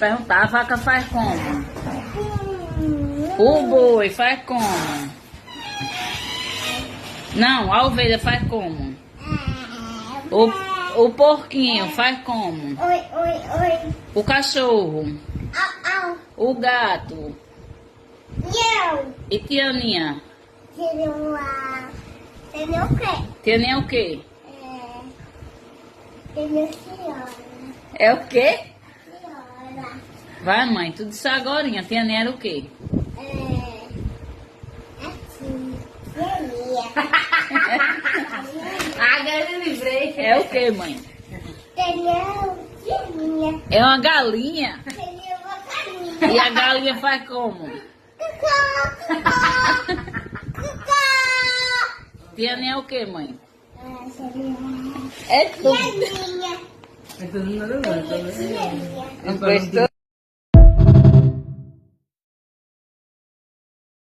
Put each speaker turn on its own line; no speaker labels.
Perguntar, a vaca faz como? O boi faz como? Não, a ovelha faz como? O porquinho faz como?
Oi.
O cachorro?
Au.
O gato?
Eu.
E Tianinha?
Entendeu o quê?
Tianinha é o quê?
Entendeu, senhora?
É o quê?
Senhora.
Vai, mãe, tu disse agorinha. Tianinha era o quê?
Assim. Seria.
Agora eu livrei.
É o quê, mãe?
Entendeu? Seria.
É uma galinha.
Seria uma carinha.
E a galinha faz como? Tianinha é o quê, mãe?
Seria.
É tu.
Tianinha.
Então não era nada, né?
Não prestou?